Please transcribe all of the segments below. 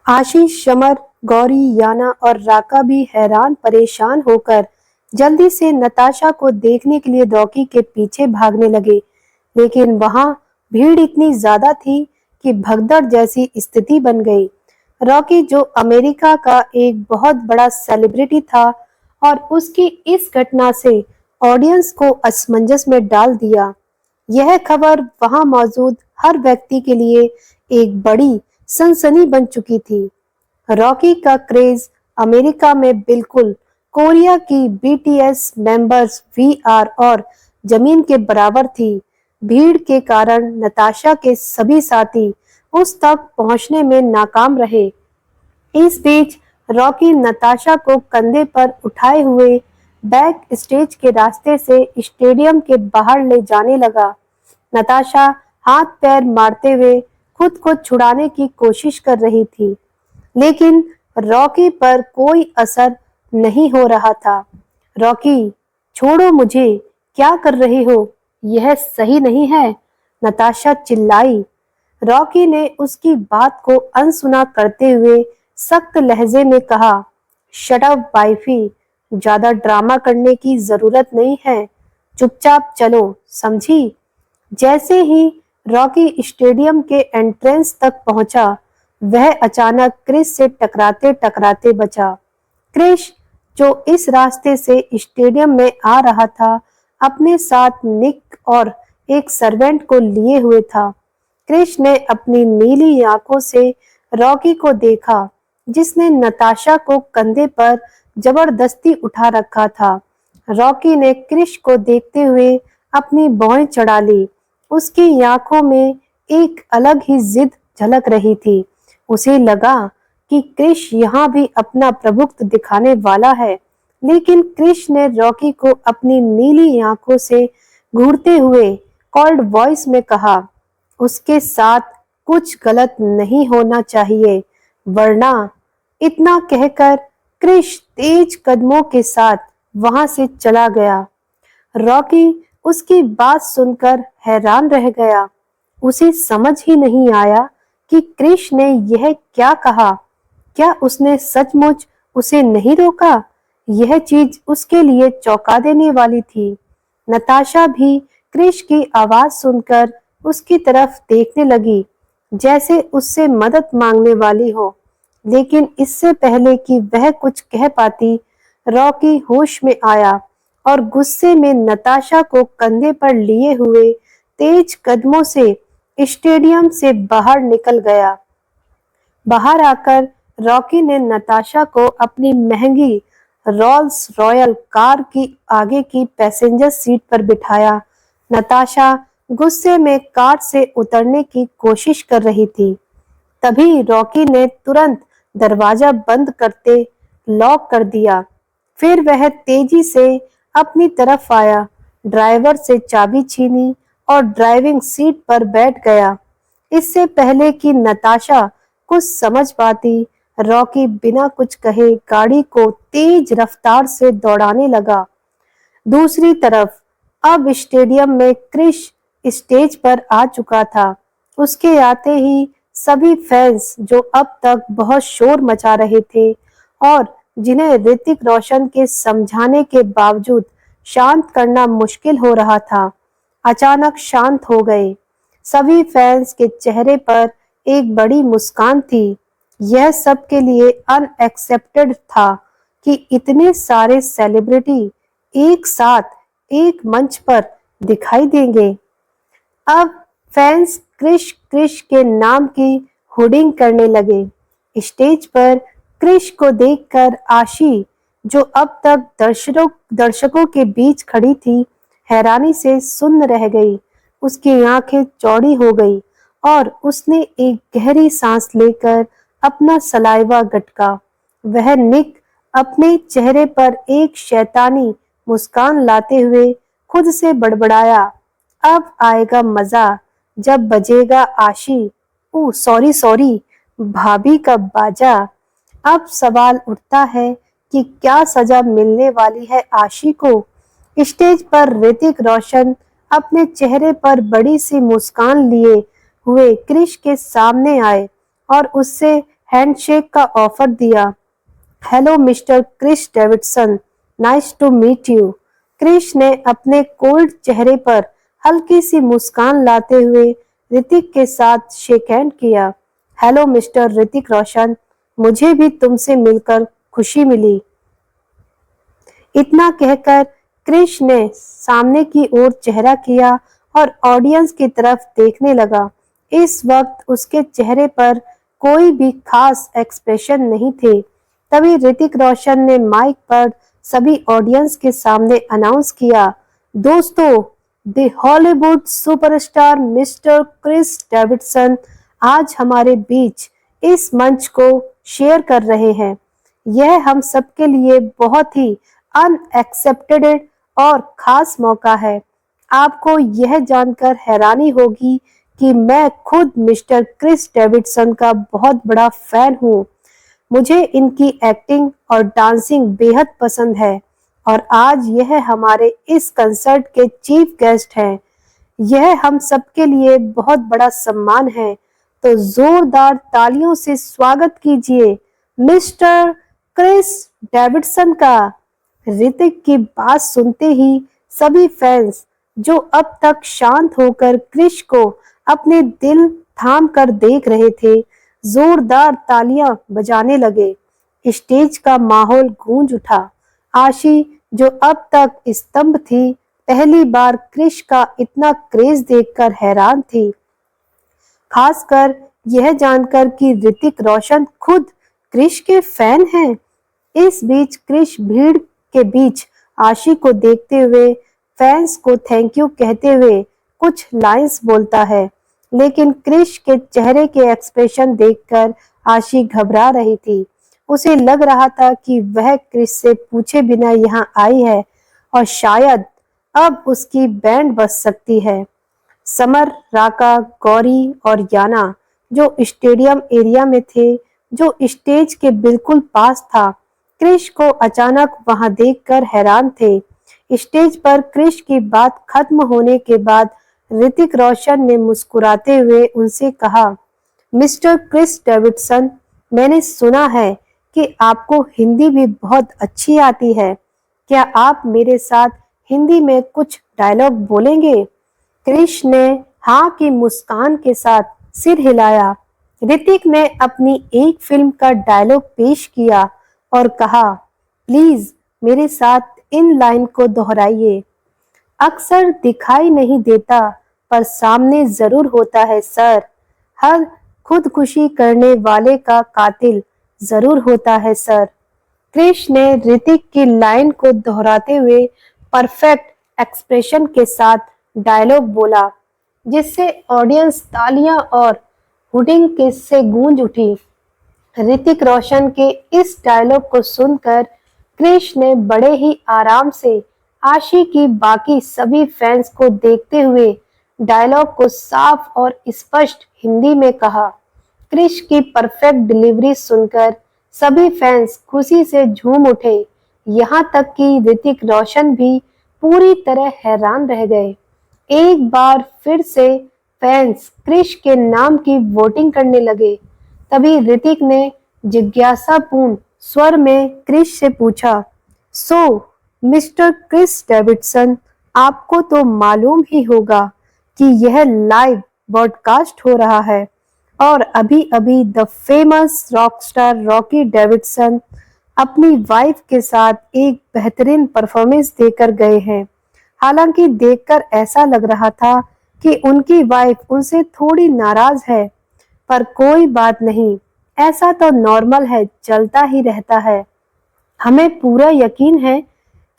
आशीष, summer, Gauri, याना और राका भी हैरान परेशान होकर जल्दी से नताशा को देखने के लिए रॉकी के पीछे भागने लगे। लेकिन वहां भीड़ इतनी ज्यादा थी कि भगदड़ जैसी स्थिति बन गई। रॉकी, जो अमेरिका का एक बहुत बड़ा सेलिब्रिटी था, और उसकी इस घटना से ऑडियंस को असमंजस में डाल दिया। यह खबर वहां मौजूद हर व्यक्ति के लिए एक बड़ी सनसनी बन चुकी थी। रॉकी का क्रेज अमेरिका में बिल्कुल कोरिया की बीटीएस मेंबर्स वीआर और जमीन के बराबर थी। भीड़ के कारण नताशा के सभी साथी उस तक पहुंचने में नाकाम रहे। इस बीच रॉकी नताशा को कंधे पर उठाए हुए बैक स्टेज के रास्ते से स्टेडियम के बाहर ले जाने लगा। नताशा हाथ पैर मारते हुए खुद को छुड़ाने की कोशिश कर रही थी, लेकिन रॉकी पर कोई असर नहीं हो रहा था। रॉकी, छोड़ो मुझे, क्या कर रहे हो? यह सही नहीं है, नताशा चिल्लाई। रॉकी ने उसकी बात को अनसुना करते हुए सख्त लहजे में कहा, शट अप वाइफी, ज्यादा ड्रामा करने की जरूरत नहीं है, चुपचाप चलो, समझी? जैसे ही रॉकी स्टेडियम के एंट्रेंस तक पहुंचा, वह अचानक क्रिस से टकराते टकराते बचा। क्रिस, जो इस रास्ते से स्टेडियम में आ रहा था, अपने साथ निक और एक सर्वेंट को लिए हुए था। क्रिस ने अपनी नीली आंखों से रॉकी को देखा, जिसने नताशा को कंधे पर जबरदस्ती उठा रखा था। रॉकी ने क्रिस को देखते हुए अपनी भौहें चढ़ा ली। उसकी आंखों में एक अलग ही जिद झलक रही थी। उसे लगा कि क्रिस यहाँ भी अपना प्रभुत्व दिखाने वाला है, लेकिन क्रिस ने रॉकी को अपनी नीली आंखों से घूरते हुए कॉल्ड वॉइस में कहा, उसके साथ कुछ गलत नहीं होना चाहिए, वरना। इतना कहकर क्रिस तेज कदमों के साथ वहां से चला गया। रॉकी उसकी बात सुनकर हैरान रह गया। उसे समझ ही नहीं आया कि क्रिस ने यह क्या कहा। क्या उसने सचमुच उसे नहीं रोका? यह चीज उसके लिए चौंका देने वाली थी। नताशा भी क्रिस की आवाज सुनकर उसकी तरफ देखने लगी, जैसे उससे मदद मांगने वाली हो। लेकिन इससे पहले कि वह कुछ कह पाती, रॉकी होश में आया और गुस्से में नताशा को कंधे पर लिए हुए तेज कदमों से स्टेडियम से बाहर निकल गया। बाहर आकर रॉकी ने नताशा को अपनी महंगी रोल्स रॉयल कार की आगे की पैसेंजर सीट पर बिठाया। नताशा गुस्से में कार से उतरने की कोशिश कर रही थी। तभी रॉकी ने तुरंत दरवाजा बंद करते लॉक कर दिया। फिर वह तेजी से अपनी तरफ आया, ड्राइवर से चाबी छीनी और ड्राइविंग सीट पर बैठ गया। इससे पहले कि नताशा कुछ समझ पाती, रॉकी बिना कुछ कहे गाड़ी को तेज रफ्तार से दौड़ाने लगा। दूसरी तरफ अब स्टेडियम में क्रिस स्टेज पर आ चुका था। उसके आते ही सभी फैंस, जो अब तक बहुत शोर मचा रहे थे और जिन्हें ऋतिक रोशन के समझाने के बावजूद शांत करना मुश्किल हो रहा था, अचानक शांत हो गए। सभी फैंस के चेहरे पर एक बड़ी मुस्कान थी। यह सबके लिए अनएक्सेप्टेड था कि इतने सारे सेलिब्रिटी एक साथ एक मंच पर दिखाई देंगे। अब फैंस क्रिश क्रिश के नाम की होर्डिंग करने लगे। स्टेज पर क्रिश को देखकर आशी, जो अब तक दर्शकों के बीच खड़ी थी, हैरानी से सुन्न रह गई। उसकी आंखें चौड़ी हो गई और उसने एक गहरी सांस लेकर अपना सलाइवा गटका। वह निक अपने चेहरे पर एक शैतानी मुस्कान लाते हुए खुद से बड़बड़ाया, अब आएगा मजा, जब बजेगा आशी, ओ सॉरी सॉरी, भाभी का बाजा। अब सवाल उठता है कि क्या सजा मिलने वाली है आशी को। स्टेज पर ऋतिक रोशन अपने चेहरे पर बड़ी सी मुस्कान लिए हुए क्रिश के सामने आए और उससे हैंडशेक का ऑफर दिया। Hello Mr Chris Davidson, nice to meet you. Chris ने अपने कोल्ड चेहरे पर हल्की सी मुस्कान लाते हुए ऋतिक के साथ शेक हैंड किया। हेलो मिस्टर ऋतिक रोशन, मुझे भी तुमसे मिलकर खुशी मिली। इतना कहकर क्रिश ने सामने की ओर चेहरा किया और ऑडियंस की तरफ देखने लगा। इस वक्त उसके चेहरे पर कोई भी खास एक्सप्रेशन नहीं थे। तभी ऋतिक रोशन ने माइक पर सभी ऑडियंस के सामने अनाउंस किया, दोस्तों, the Hollywood superstar Mr Chris Davidson आज हमारे बीच इस मंच को शेयर कर रहे हैं। यह हम सबके लिए बहुत ही अनएक्सेप्टेड और खास मौका है। आपको यह जानकर हैरानी होगी कि मैं खुद मिस्टर क्रिस डेविडसन का बहुत बड़ा फैन हूँ। मुझे इनकी एक्टिंग और डांसिंग बेहद पसंद है और आज यह हमारे इस कंसर्ट के चीफ गेस्ट हैं। यह हम सबके लिए बहुत बड़ा सम्मान है, तो जोरदार तालियों से स्वागत कीजिए मिस्टर क्रिस डेविडसन का। ऋतिक की बात सुनते ही सभी फैंस जो अब तक शांत होकर क्रिश को अपने दिल थाम कर देख रहे थे, जोरदार तालियां बजाने लगे। स्टेज का माहौल गूंज उठा। आशी, जो अब तक स्तंभ थी, पहली बार क्रिश का इतना क्रेज देखकर हैरान थी, खासकर यह जानकर कि ऋतिक रोशन खुद क्रिश के फैन हैं। इस बीच क्रिश भीड़ के बीच आशी को देखते हुए फैंस को थैंक यू कहते हुए कुछ लाइंस बोलता है, लेकिन क्रिश के चेहरे के एक्सप्रेशन देखकर आशी घबरा रही थी। उसे लग रहा था कि वह क्रिश से पूछे बिना यहाँ आई है और शायद अब उसकी बैंड बज सकती है। समर, राका, गौरी और याना जो स्टेडियम एरिया में थे, जो स्टेज के बिल्कुल पास था, क्रिश को अचानक वहां देखकर हैरान थे। स्टेज पर क्रिश की बात खत्म होने के बाद ऋतिक रोशन ने मुस्कुराते हुए उनसे कहा, मिस्टर क्रिस डेविडसन, मैंने सुना है कि आपको हिंदी भी बहुत अच्छी आती है। क्या आप मेरे साथ हिंदी में कुछ डायलॉग बोलेंगे? क्रिश ने हाँ की मुस्कान के साथ सिर हिलाया। ऋतिक ने अपनी एक फिल्म का डायलॉग पेश किया और कहा, प्लीज मेरे साथ इन लाइन को दोहराइए। अक्सर दिखाई नहीं देता पर सामने जरूर होता है सर। हर खुदकुशी करने वाले का कातिल जरूर होता है सर। क्रिश ने ऋतिक की लाइन को दोहराते हुए परफेक्ट एक्सप्रेशन के साथ डायलॉग बोला, जिससे ऑडियंस तालियां और हुडिंग के से गूंज उठी। ऋतिक रोशन के इस डायलॉग को सुनकर क्रिश ने बड़े ही आराम से आशी की बाकी सभी फैंस को देखते हुए डायलॉग को साफ और स्पष्ट हिंदी में कहा। क्रिश की परफेक्ट डिलीवरी सुनकर सभी फैंस खुशी से झूम उठे, यहाँ तक कि ऋतिक रोशन भी पूरी तरह हैरान रह गए। एक बार फिर से फैंस क्रिश के नाम की वोटिंग करने लगे। तभी ऋतिक ने जिज्ञासापूर्ण स्वर में क्रिश से पूछा, सो मिस्टर क्रिस डेविडसन, आपको तो मालूम ही होगा कि यह लाइव ब्रॉडकास्ट हो रहा है और अभी अभी the famous Rockstar Rocky Davidson अपनी वाइफ के साथ एक बेहतरीन परफॉर्मेंस देकर गए हैं। हालांकि देखकर ऐसा लग रहा था कि उनकी वाइफ उनसे थोड़ी नाराज है, पर कोई बात नहीं, ऐसा तो नॉर्मल है, चलता ही रहता है। हमें पूरा यकीन है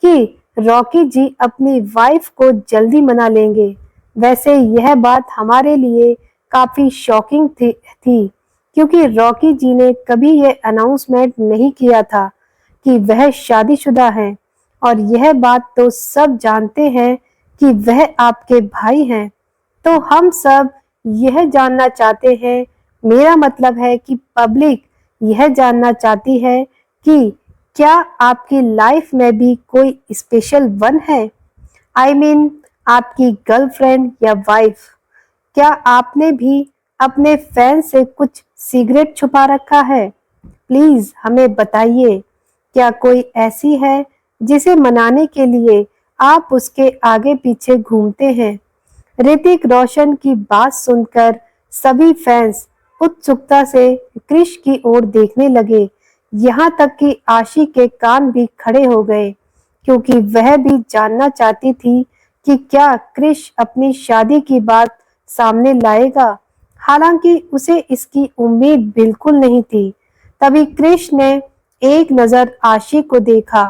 कि रॉकी जी अपनी वाइफ को जल्दी मना लेंगे। वैसे यह बात हमारे लिए काफी शॉकिंग थी क्योंकि रॉकी जी ने कभी ये अनाउंसमेंट नहीं किया था कि वह शादीशुदा हैं, और यह बात तो सब जानते हैं कि वह आपके भाई हैं। तो हम सब यह जानना चाहते हैं, मेरा मतलब है कि पब्लिक यह जानना चाहती है कि क्या आपकी लाइफ में भी कोई स्पेशल वन है? आई मीन आपकी गर्लफ्रेंड या वाइफ। क्या आपने भी अपने फैन से कुछ सिगरेट छुपा रखा है? प्लीज हमें बताइए, क्या कोई ऐसी है जिसे मनाने के लिए आप उसके आगे पीछे घूमते हैं? ऋतिक रोशन की बात सुनकर सभी फैंस उत्सुकता से क्रिश की ओर देखने लगे। यहाँ तक कि आशी के कान भी खड़े हो गए, क्योंकि वह भी जानना चाहती थी कि क्या क्रिश अपनी शादी की बात सामने लाएगा। हालांकि उसे इसकी उम्मीद बिल्कुल नहीं थी। तभी क्रिश ने एक नजर आशी को देखा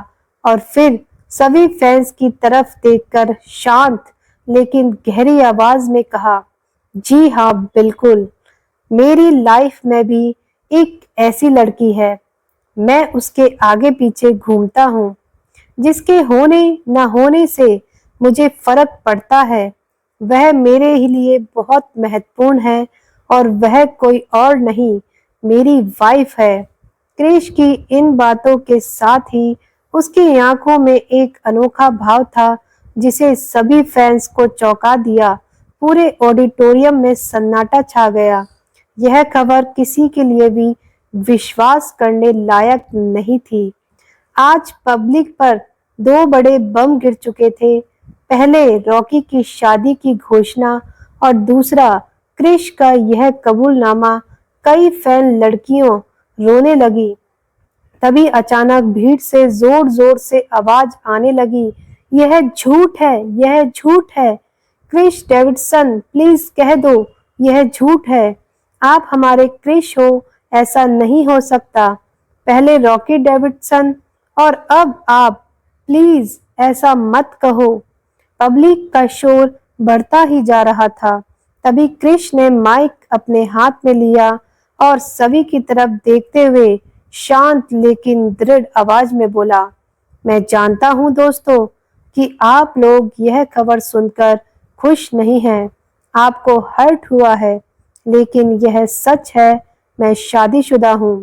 और फिर सभी फैंस की तरफ देखकर शांत लेकिन गहरी आवाज में कहा, जी हाँ बिल्कुल, मेरी लाइफ में भी एक ऐसी लड़की है। मैं उसके आगे पीछे घूमता हूँ। जिसके होने न होने से मुझे फर्क पड़ता है, वह मेरे ही लिए बहुत महत्वपूर्ण है और वह कोई और नहीं, मेरी वाइफ है। क्रिश की इन बातों के साथ ही उसकी आंखों में एक अनोखा भाव था जिसे सभी फैंस को चौंका दिया। पूरे ऑडिटोरियम में सन्नाटा छा गया। यह खबर किसी के लिए भी विश्वास करने लायक नहीं थी। आज पब्लिक पर दो बड़े बम गिर चुके थे। पहले रॉकी की शादी की घोषणा और दूसरा क्रिश का यह कबूलनामा। कई फैन लड़कियों रोने लगी। तभी अचानक भीड़ से जोर जोर से आवाज आने लगी, यह झूठ है, यह झूठ है। क्रिश डेविडसन, प्लीज कह दो यह झूठ है। आप हमारे क्रिश हो, ऐसा नहीं हो सकता। पहले रॉकी डेविडसन और अब आप, प्लीज ऐसा मत कहो। पब्लिक का शोर बढ़ता ही जा रहा था। तभी क्रिश ने माइक अपने हाथ में लिया और सभी की तरफ देखते हुए शांत लेकिन दृढ़ आवाज में बोला, मैं जानता हूं दोस्तों कि आप लोग यह खबर सुनकर खुश नहीं हैं, आपको हर्ट हुआ है, लेकिन यह सच है, मैं शादीशुदा हूं।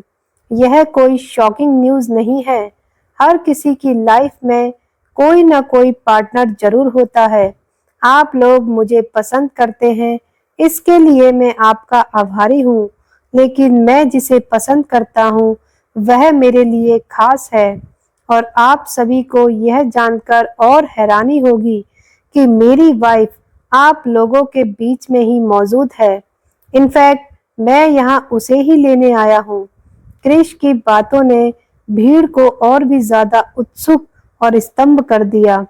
यह कोई शॉकिंग न्यूज़ नहीं है। हर किसी की लाइफ में कोई ना कोई पार्टनर जरूर होता है। आप लोग मुझे पसंद करते हैं, इसके लिए मैं आपका आभारी हूँ, लेकिन मैं जिसे पसंद करता हूँ वह मेरे लिए खास है। और आप सभी को यह जानकर और हैरानी होगी कि मेरी वाइफ आप लोगों के बीच में ही मौजूद है। इनफैक्ट मैं यहाँ उसे ही लेने आया हूँ। क्रिश की बातों ने भीड़ को और भी ज्यादा उत्सुक और स्तंभ कर दिया।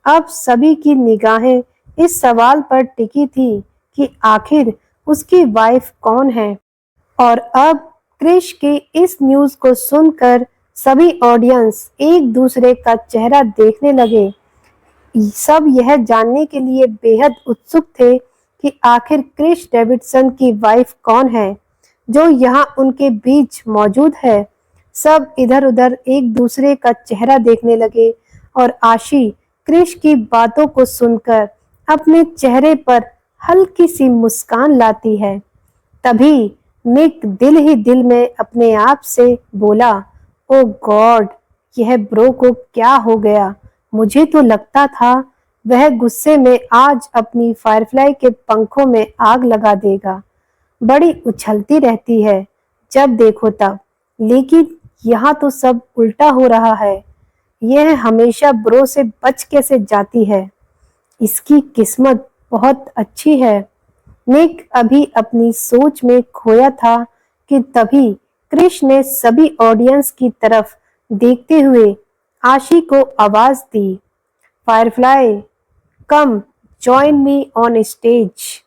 अब सभी की निगाहें इस सवाल पर टिकी थी कि आखिर उसकी वाइफ कौन है। और अब क्रिश की इस न्यूज को सुनकर सभी ऑडियंस एक दूसरे का चेहरा देखने लगे। सब यह जानने के लिए बेहद उत्सुक थे कि आखिर क्रिश डेविडसन की वाइफ कौन है जो यहाँ उनके बीच मौजूद है। सब इधर उधर एक दूसरे का चेहरा देखने लगे और आशी क्रिश की बातों को सुनकर अपने चेहरे पर हल्की सी मुस्कान लाती है। तभी निक दिल ही दिल में अपने आप से बोला, ओ गॉड, यह ब्रो को क्या हो गया। मुझे तो लगता था वह गुस्से में आज अपनी फायरफ्लाई के पंखों में आग लगा देगा। बड़ी उछलती रहती है जब देखो तब, लेकिन यहाँ तो सब उल्टा हो रहा है। यह हमेशा ब्रो से बच कैसे जाती है। इसकी किस्मत बहुत अच्छी है। निक अभी अपनी सोच में खोया था कि तभी क्रिश ने सभी ऑडियंस की तरफ देखते हुए आशी को आवाज दी, firefly come join me on stage.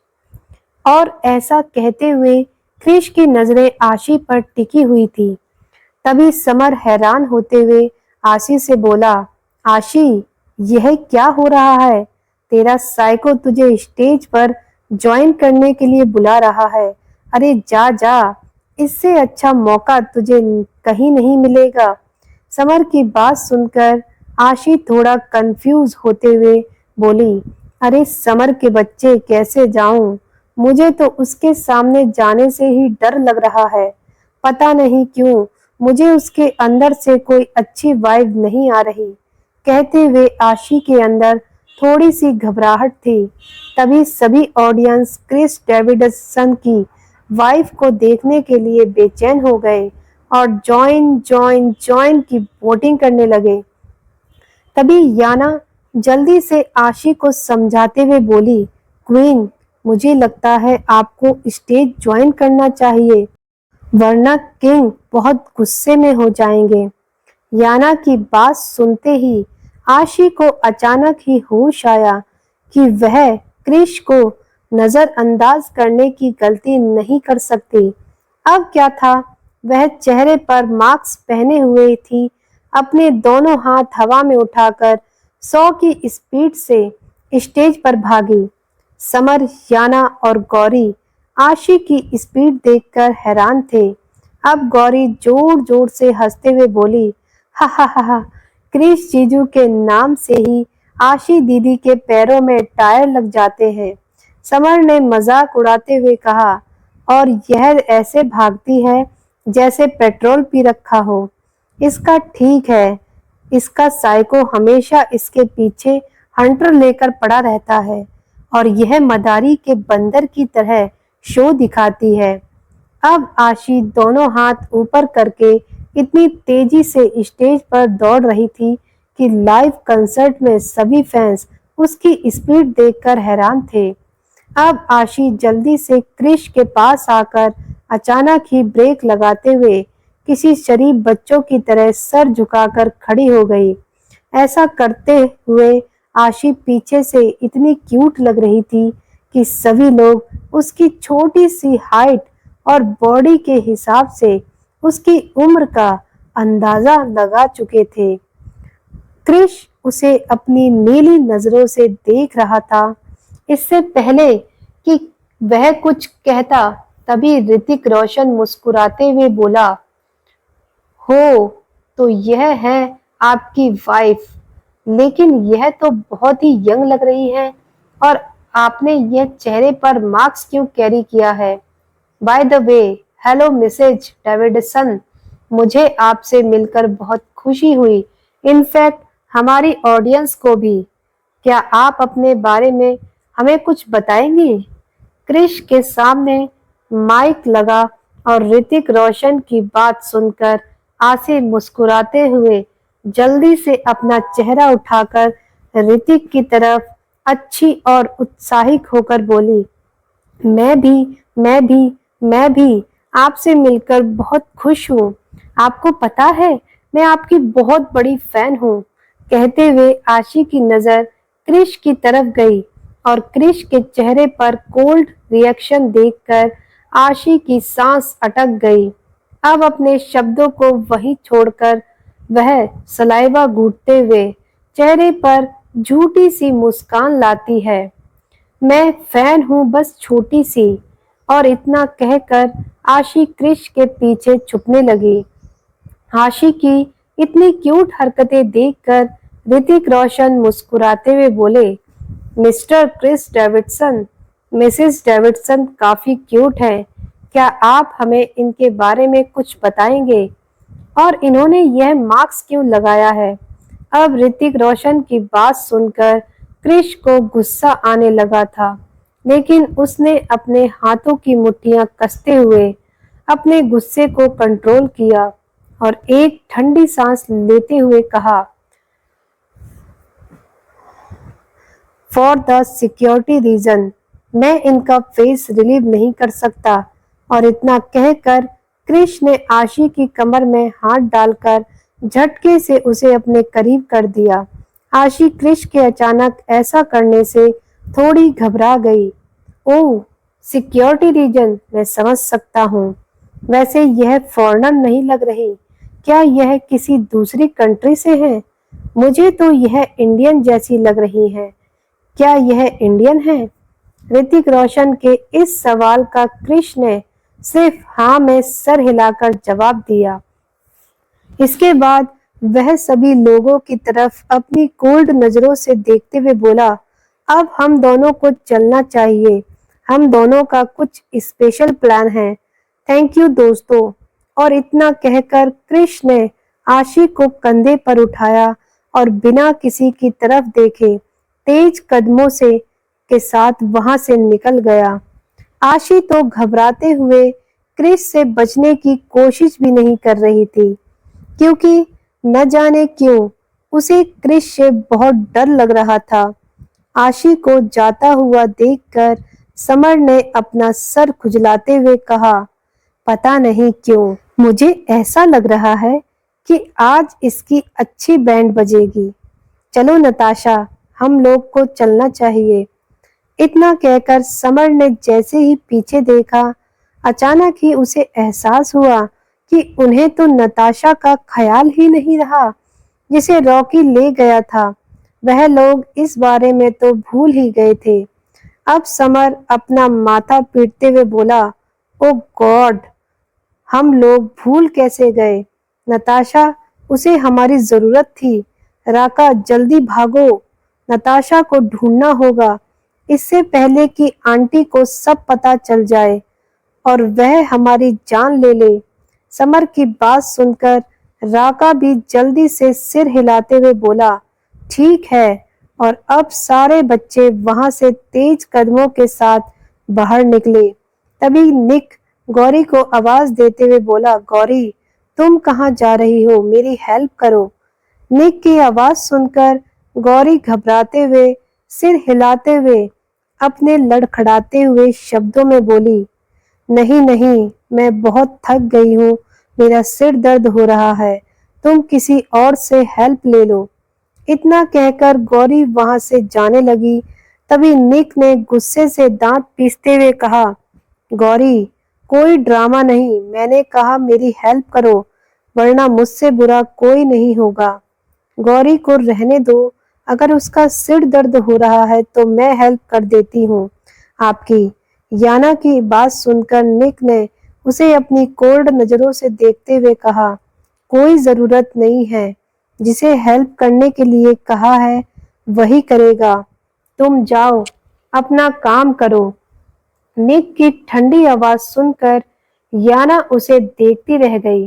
और ऐसा कहते हुए क्रिश की नजरें आशी पर टिकी हुई थी। तभी समर हैरान होते हुए आशी से बोला, आशी यह क्या हो रहा है। तेरा साइको तुझे स्टेज पर ज्वाइन करने के लिए बुला रहा है। अरे जा जा, इससे अच्छा मौका तुझे कहीं नहीं मिलेगा। समर की बात सुनकर आशी थोड़ा कंफ्यूज होते हुए बोली, अरे समर के बच्चे कैसे जाऊं, मुझे तो उसके सामने जाने से ही डर लग रहा है। पता नहीं क्यों मुझे उसके अंदर से कोई अच्छी वाइब नहीं आ रही। कहते हुए आशी के अंदर थोड़ी सी घबराहट थी। तभी सभी ऑडियंस क्रिस डेविडसन की वाइफ को देखने के लिए बेचैन हो गए और जॉइन जॉइन जॉइन की वोटिंग करने लगे। तभी याना जल्दी से आशी को समझाते हुए बोली, क्वीन, मुझे लगता है आपको स्टेज ज्वाइन करना चाहिए, वरना किंग बहुत गुस्से में हो जाएंगे। याना की बात सुनते ही आशी को अचानक ही होश आया कि वह क्रिश को नजरअंदाज करने की गलती नहीं कर सकती। अब क्या था, वह चेहरे पर मास्क पहने हुए थी, अपने दोनों हाथ हवा में उठाकर 100 की स्पीड से स्टेज पर भागी। समर, याना और गौरी आशी की स्पीड देखकर हैरान थे। अब गौरी जोर जोर से हंसते हुए बोली, हा हा हा हा, क्रिश जीजू के नाम से ही आशी दीदी के पैरों में टायर लग जाते हैं। समर ने मजाक उड़ाते हुए कहा, और यह ऐसे भागती है जैसे पेट्रोल पी रखा हो। इसका ठीक है, इसका साइको हमेशा इसके पीछे हंटर लेकर पड़ा रहता है और यह मदारी के बंदर की तरह शो दिखाती है। अब आशी दोनों हाथ ऊपर करके इतनी तेजी से स्टेज पर दौड़ रही थी कि लाइव कंसर्ट में सभी फैंस उसकी स्पीड देखकर हैरान थे। अब आशी जल्दी से क्रिश के पास आकर अचानक ही ब्रेक लगाते हुए किसी शरीफ बच्चों की तरह सर झुकाकर खड़ी हो गई। ऐसा करते हुए आशी पीछे से इतनी क्यूट लग रही थी कि सभी लोग उसकी छोटी सी हाइट और बॉडी के हिसाब से उसकी उम्र का अंदाजा लगा चुके थे। क्रिश उसे अपनी नीली नजरों से देख रहा था। इससे पहले कि वह कुछ कहता, तभी ऋतिक रोशन मुस्कुराते हुए बोला, हो, तो यह है आपकी वाइफ, लेकिन यह तो बहुत ही यंग लग रही है, और आपने यह चेहरे पर मास्क क्यों कैरी किया है? By the way, hello Mrs Davidson, मुझे आपसे मिलकर बहुत खुशी हुई, इनफैक्ट हमारी ऑडियंस को भी। क्या आप अपने बारे में हमें कुछ बताएंगी? क्रिश के सामने माइक लगा और ऋतिक रोशन की बात सुनकर आशी मुस्कुराते हुए जल्दी से अपना चेहरा उठाकर ऋतिक की तरफ अच्छी और उत्साहित होकर बोली, मैं भी मैं भी मैं भी आपसे मिलकर बहुत खुश हूँ। आपको पता है, मैं आपकी बहुत बड़ी फैन हूँ। कहते हुए आशी की नजर क्रिश की तरफ गई और क्रिश के चेहरे पर कोल्ड रिएक्शन देखकर आशी की सांस अटक गई। अब अपने शब्दों को वहीं छोड़कर वह सलाइवा घूटते हुए चेहरे पर झूठी सी मुस्कान लाती है। मैं फैन हूँ बस छोटी सी, और इतना कहकर आशी क्रिश के पीछे छुपने लगी। आशी की इतनी क्यूट हरकतें देखकर ऋतिक रोशन मुस्कुराते हुए बोले, Mr Chris Davidson, Mrs Davidson काफी क्यूट है, क्या आप हमें इनके बारे में कुछ बताएंगे? और इन्होंने यह मास्क क्यों लगाया है? अब ऋतिक रोशन की बात सुनकर क्रिश को गुस्सा आने लगा था, लेकिन उसने अपने हाथों की मुट्ठियां कसते हुए अपने गुस्से को कंट्रोल किया और एक ठंडी सांस लेते हुए कहा, फॉर द सिक्योरिटी रीजन मैं इनका फेस रिलीव नहीं कर सकता। और इतना कहकर क्रिश ने आशी की कमर में हाथ डालकर झटके से उसे अपने करीब कर दिया। आशी क्रिश के अचानक ऐसा करने से थोड़ी घबरा गई। ओह, सिक्योरिटी रीजन, मैं समझ सकता हूँ। वैसे यह फॉरेनर नहीं लग रही, क्या यह किसी दूसरी कंट्री से है? मुझे तो यह इंडियन जैसी लग रही है। क्या यह इंडियन है? ऋतिक रोशन के इस सवाल का क्रिश ने सिर्फ हाँ में सर हिलाकर जवाब दिया। इसके बाद वह सभी लोगों की तरफ अपनी कोल्ड नजरों से देखते हुए बोला, अब हम दोनों को चलना चाहिए, हम दोनों का कुछ स्पेशल प्लान है। थैंक यू दोस्तों। और इतना कहकर क्रिश ने आशी को कंधे पर उठाया और बिना किसी की तरफ देखे तेज कदमों से के साथ वहां से निकल गया। आशी तो घबराते हुए क्रिस से बचने की कोशिश भी नहीं कर रही थी, क्योंकि न जाने क्यों उसे क्रिस से बहुत डर लग रहा था। आशी को जाता हुआ देखकर समर ने अपना सर खुजलाते हुए कहा, पता नहीं क्यों मुझे ऐसा लग रहा है कि आज इसकी अच्छी बैंड बजेगी। चलो नताशा, हम लोग को चलना चाहिए। इतना कहकर समर ने जैसे ही पीछे देखा, अचानक ही उसे एहसास हुआ कि उन्हें तो नताशा का ख्याल ही नहीं रहा जिसे रॉकी ले गया था। वह लोग इस बारे में तो भूल ही गए थे। अब समर अपना माथा पीटते हुए बोला, ओ गॉड, हम लोग भूल कैसे गए? नताशा, उसे हमारी जरूरत थी। राका, जल्दी भागो, नताशा को ढूंढना होगा इससे पहले कि आंटी को सब पता चल जाए और वह हमारी जान ले ले। समर की बात सुनकर राका भी जल्दी से सिर हिलाते हुए बोला, ठीक है। और अब सारे बच्चे वहां से तेज कदमों के साथ बाहर निकले। तभी निक गौरी को आवाज देते हुए बोला, गौरी, तुम कहाँ जा रही हो? मेरी हेल्प करो। निक की आवाज सुनकर गौरी घबराते हुए, सिर हिलाते हुए, अपने लड़खड़ाते हुए शब्दों में बोली, नहीं नहीं, मैं बहुत थक गई हूँ, मेरा सिर दर्द हो रहा है, तुम किसी और से हेल्प ले लो। इतना कहकर गौरी वहां से जाने लगी। तभी निक ने गुस्से से दांत पीसते हुए कहा, गौरी, कोई ड्रामा नहीं, मैंने कहा मेरी हेल्प करो, वरना मुझसे बुरा कोई नहीं होगा। गौरी को रहने दो, अगर उसका सिर दर्द हो रहा है तो मैं हेल्प कर देती हूँ आपकी। याना की बात सुनकर निक ने उसे अपनी कोल्ड नजरों से देखते हुए कहा, कोई जरूरत नहीं है, जिसे हेल्प करने के लिए कहा है वही करेगा, तुम जाओ, अपना काम करो। निक की ठंडी आवाज सुनकर याना उसे देखती रह गई।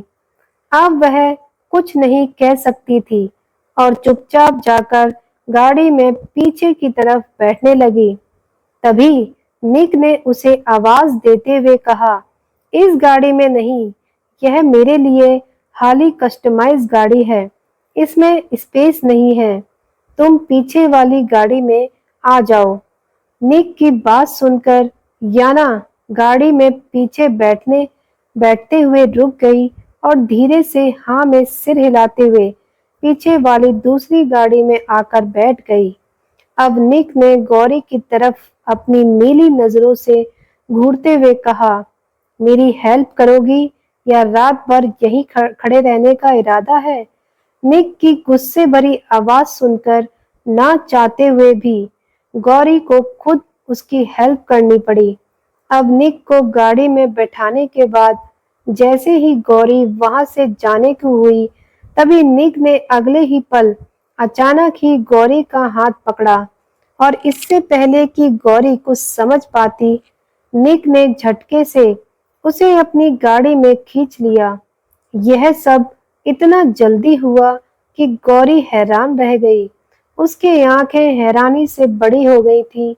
अब वह कुछ नहीं कह सकती थी और चुपचाप जाकर गाड़ी में पीछे की तरफ बैठने लगी। तभी निक ने उसे आवाज देते हुए कहा, इस गाड़ी में नहीं, यह मेरे लिए हाली कस्टमाइज गाड़ी है, इसमें स्पेस नहीं है, तुम पीछे वाली गाड़ी में आ जाओ। निक की बात सुनकर याना गाड़ी में पीछे बैठते हुए रुक गई और धीरे से हाँ में सिर हिलाते हुए पीछे वाली दूसरी गाड़ी में आकर बैठ गई। अब निक ने गौरी की तरफ अपनी नीली नजरों से घूरते हुए कहा, मेरी हेल्प करोगी या रात भर यहीं खड़े रहने का इरादा है? निक की गुस्से भरी आवाज सुनकर ना चाहते हुए भी गौरी को खुद उसकी हेल्प करनी पड़ी। अब निक को गाड़ी में बैठाने के बाद जैसे ही गौरी वहां से जाने की हुई, तभी निक ने अगले ही पल अचानक ही गौरी का हाथ पकड़ा और इससे पहले कि गौरी कुछ समझ पाती, निक ने झटके से उसे अपनी गाड़ी में खींच लिया। यह सब इतना जल्दी हुआ कि गौरी हैरान रह गई। उसकी आंखें हैरानी से बड़ी हो गई थी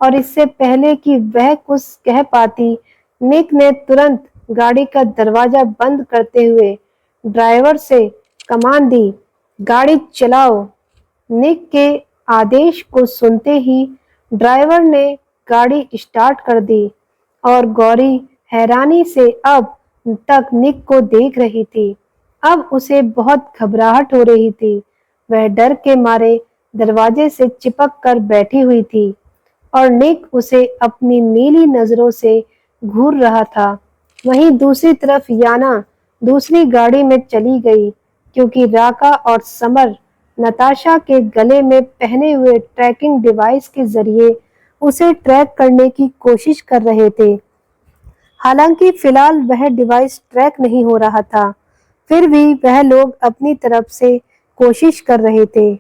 और इससे पहले कि वह कुछ कह पाती, निक ने तुरंत गाड़ी का दरवाजा बंद करते हुए ड्राइवर से कमान दी, गाड़ी चलाओ। निक के आदेश को सुनते ही ड्राइवर ने गाड़ी स्टार्ट कर दी और गौरी हैरानी से अब तक निक को देख रही थी। अब उसे बहुत घबराहट हो रही थी। वह डर के मारे दरवाजे से चिपक कर बैठी हुई थी और निक उसे अपनी नीली नजरों से घूर रहा था। वहीं दूसरी तरफ याना दूसरी गाड़ी में चली गई, क्योंकि राका और समर नताशा के गले में पहने हुए ट्रैकिंग डिवाइस के जरिए उसे ट्रैक करने की कोशिश कर रहे थे। हालांकि फिलहाल वह डिवाइस ट्रैक नहीं हो रहा था, फिर भी वह लोग अपनी तरफ से कोशिश कर रहे थे।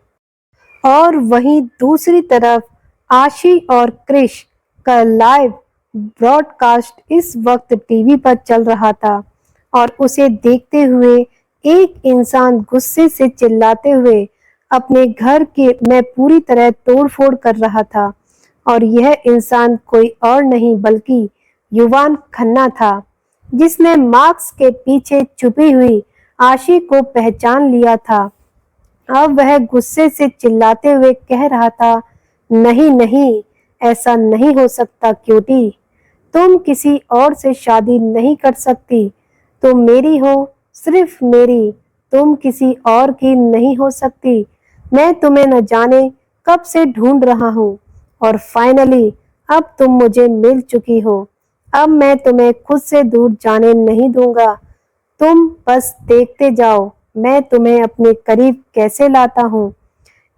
और वहीं दूसरी तरफ आशी और क्रिश का लाइव ब्रॉडकास्ट इस वक्त टीवी पर चल रहा था और उसे देखते हुए एक इंसान गुस्से से चिल्लाते हुए अपने घर के में पूरी तरह तोड़फोड़ कर रहा था और यह इंसान कोई और नहीं बल्कि युवान खन्ना था, जिसने मार्क्स के पीछे छुपी हुई आशी को पहचान लिया था। अब वह गुस्से से चिल्लाते हुए कह रहा था, नहीं नहीं, ऐसा नहीं हो सकता क्यूटी, तुम किसी और से शादी नहीं कर सकती, तुम मेरी हो, सिर्फ मेरी, तुम किसी और की नहीं हो सकती। मैं तुम्हें न जाने कब से ढूंढ रहा हूँ और फाइनली अब तुम मुझे मिल चुकी हो। अब मैं तुम्हें खुद से दूर जाने नहीं दूंगा, तुम बस देखते जाओ मैं तुम्हें अपने करीब कैसे लाता हूँ।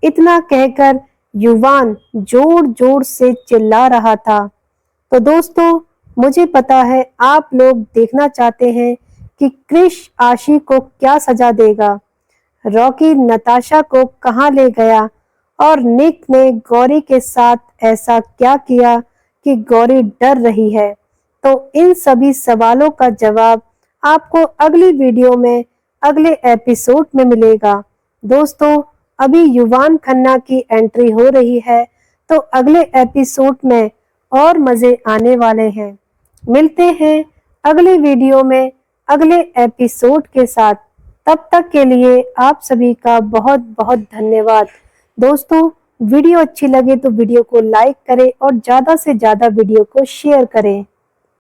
इतना कहकर युवान जोर जोर से चिल्ला रहा था। तो दोस्तों, मुझे पता है आप लोग देखना चाहते हैं कि क्रिश आशी को क्या सजा देगा, रॉकी नताशा को कहाँ ले गया और निक ने गौरी के साथ ऐसा क्या किया कि गौरी डर रही है। तो इन सभी सवालों का जवाब आपको अगली वीडियो में, अगले एपिसोड में मिलेगा। दोस्तों, अभी युवान खन्ना की एंट्री हो रही है, तो अगले एपिसोड में और मजे आने वाले हैं। मिलते हैं अगले वीडियो में अगले एपिसोड के साथ। तब तक के लिए आप सभी का बहुत बहुत धन्यवाद। दोस्तों, वीडियो अच्छी लगे तो वीडियो को लाइक करें और ज़्यादा से ज़्यादा वीडियो को शेयर करें।